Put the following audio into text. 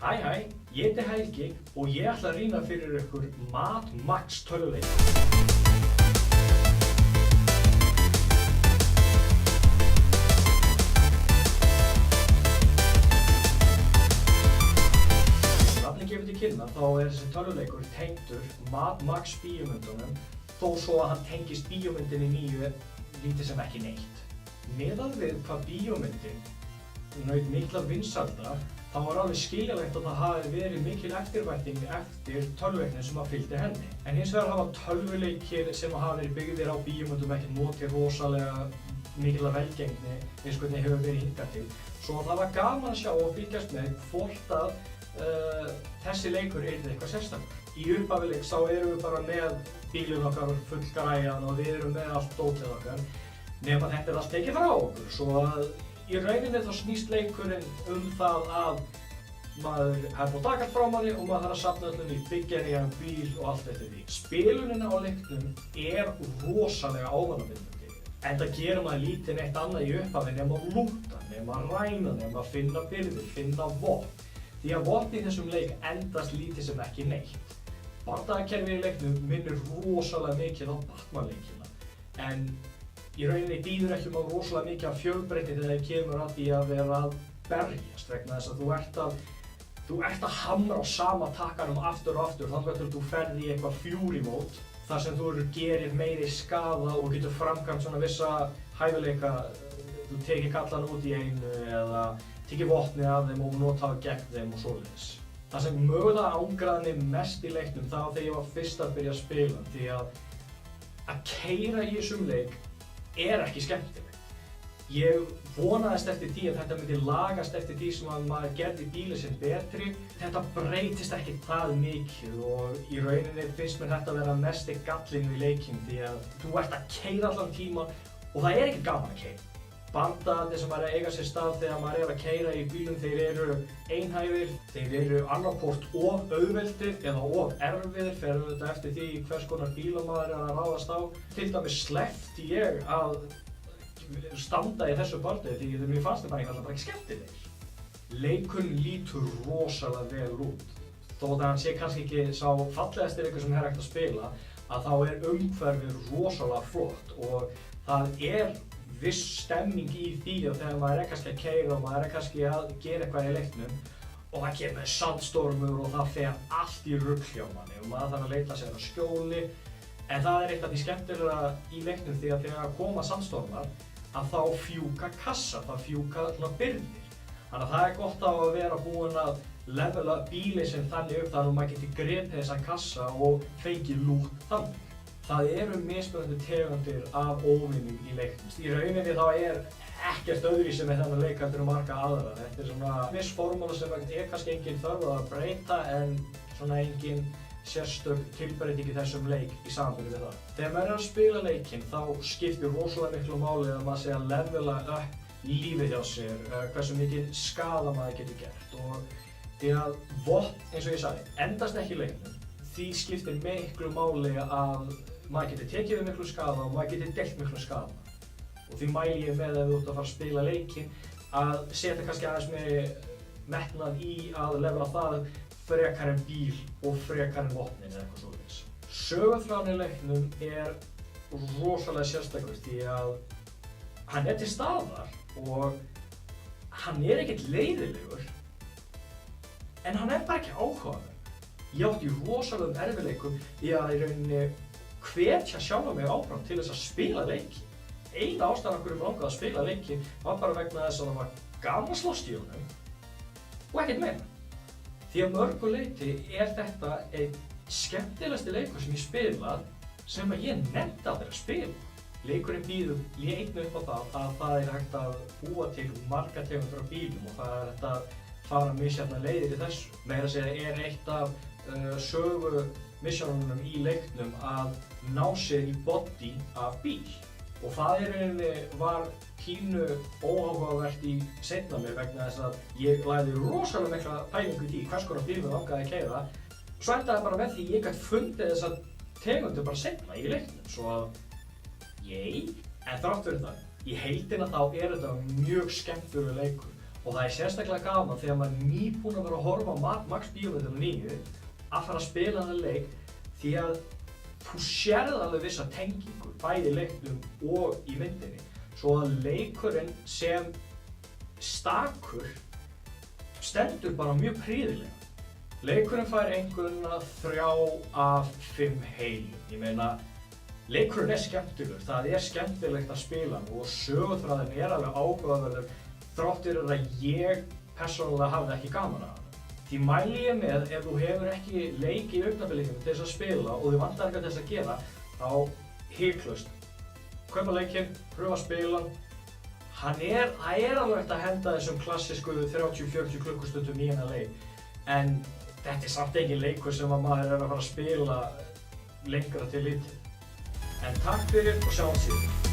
Hæ, ég heiti Helgi og ég ætla að rýna fyrir ykkur Mad Max tölvuleik. Nafnið gefur til kynna þá þessi tölvuleikur tengdur Mad Max bíómyndunum þó svo að hann tengist bíómyndinni nýju lítið sem ekki neitt. Miðað við hvað bíómyndin naut mikla vinsælda þá var alveg skiljanlegt að það hafi verið mikil eftirvænting eftir tölvuleiknum sem fylgdi henni. En hins vegar hafa tölvuleikir sem hafa verið byggðir á bíómyndum ekki notið rosalega mikla velgengni eins og hvernig hefur verið hingað til. Svo það var gaman að sjá og fylgjast með hvort að þessi leikur yrði eitthvað sérstakur. Í upphafi leiks þá erum við bara með bílinn okkar fullgræjan og við erum með allt dótið okkar nema þetta allt tekið frá okkur. Svo að í rauninni þá snýst leikurinn það að maður hefur fótt takast frá manni og maður þarf að safna öllum í byggja nýjan bíl og allt eftir því. Spilunin á leiknum er rosalega ávanabindandi. Enda gerir maður lítið neitt annað í upphafi nema að lúta, nema að ræna, nema að finna birgðir, finna vopn. Því að vopn í þessum leik endast lítið sem ekki neitt. Bardagakerfið í leiknum minnir rosalega mikið á Batman-leikina. En í rauninni býður ekki rosalega mikið af fjölbreytni þegar það kemur að því að vera að berjast vegna þess að þú ert að hamra á sama takkanum aftur og aftur þangað til þú ferð í eitthvað fury mode þar sem þú gerir meiri skaða og getur framkvæmt svona vissa hæfileika, þú tekir kallana út í einu eða tekir vopnið af þeim og nota gegn þeim og svoleiðis. Það sem mögulega ángraði mig mest í leiknum það var þegar ég var fyrst að byrja að spila því að keyra í þessum leik er ekki skemmtilegt. Ég vonaðist eftir því að þetta myndi lagast eftir því sem að maður gerði bílinn sinn betri. Þetta breytist ekki það mikið og í rauninni finnst mér þetta að vera mesti gallinn við leikinn því að þú ert að keyra allan tíma og það er ekki gaman að keyra. Bandaðarnir sem er að eiga sér stað þegar maður er að keyra í bílum þeir eru einhæfir, þeir eru annarkvort of auðveldir eða of erfiðir fer þetta eftir því hvers konar bíla maður er að ráðast á. Til dæmis sleppti ég að standa í þessu barndegi því mér fannst þetta bara ekki skemmtilegir. Leikurinn lítur rosalega vel út. Þó að hann sé kannski ekki sá fallegasti leikur sem er hægt að spila að þá er umhverfið rosalega flott og það er viss stemming í því að þegar maður er kannski að keyra og maður er kannski að gera eitthvað í leiknum og það kemur sandstormur og það fer allt í rugl hjá manni og maður þarf að leita sér að skjóli. En það er eitt af því skemmtilega í leiknum því að þegar koma sandstormar að þá fjúka kassa, það fjúka svona birgðir. Þannig að það er gott að vera búinn að levela bílinn sinn þannig upp þannig að maður geti gripið þessa kassa og fengið lút þannig. Það eru mismunandi tegundir af óvinum í leiknum. Í rauninni þá er ekkert öðruvísi með þennan leik heldur en marga aðra. Þetta er svona viss formúla sem er kannski engin þörf að breyta en svona engin sérstök tilbreyting í þessum leik í samanburði við það. Þegar maður er að spila leikinn þá skiptir rosalega miklu máli að maður sé að levela upp lífið hjá sér, hversu mikið skaða maður getur gert og því að vopn, eins og ég sagði, endast ekki í leiknum. Því skiptir miklu máli að maður getur tekið við miklu skaða og maður getur deilt miklu skaða. Og því mæli ég með ef þú ert að fara að spila leikinn að setja kannski aðeins með metnað í að levela það frekar en bíl og frekar en vopnin eða eitthvað svoleiðis. Söguþráðurinn í leiknum er rosalega sérstakur því að hann er til staðar og hann er ekkert leiðilegur en hann er bara ekki áhugaverður. Ég átti í rosalegum erfiðleikum í að í rauninni hvetja sjálfa mig áfram til þess að spila leikinn. Eina ástæðan af hverju mig langaði að spila leikinn var bara vegna þess að það var gaman að slást í honum og ekkert meira. Því að mörgu leyti er þetta einn skemmtilegasti leikur sem ég spilað sem að ég nefndi aldrei að spila. Leikurinn býður einnig upp á það að það er hægt að búa til marga tegundir af bílum og það er hægt að fara misjafnar leiðir í þessu. Meira að segja er eitt af sögu missjónunum í leiknum að ná sér í body af bíl. Og það í rauninni var pínu óáhugavert í seinna mér vegna þess að ég lagði rosalega mikla pælingu í hvers konar bíl mig langaði að keyra. Svo endaði bara með því ég gat fundið þessa tegundir bara seinna í leiknum. Svo að, en þrátt fyrir það, í heildina þá er þetta mjög skemmtilegur leikur Og það sérstaklega gaman þegar maður er nýbúinn að vera að horfa á Mad Max bíómyndina nýju að fara að spila þennan leik því að þú sérð alveg vissa tengingu bæði í leiknum og í myndinni svo að leikurinn sem stakur stendur bara mjög prýðilega. Leikurinn fær einhverjuna 3 af 5 heilum. Ég meina, leikurinn skemmtilegur, það skemmtilegt að spila hann og sögutræðin alveg áhugaverður þrátt fyrir að ég persónulega hafði ekki gaman af hann. Því mæli ég með ef þú hefur ekki leik í augnablikinu til þess að spila og þú vantar eitthvað til þess að gera, þá hiklaust. Kaupa leikinn, pröfa að spila hann. Það alveg hægt að henda þessum klassísku 30-40 klukkustundum í hennar leik, en þetta samt engin leikur sem að maður að fara að spila lengra til lítið. En takk fyrir og sjáumst síðan.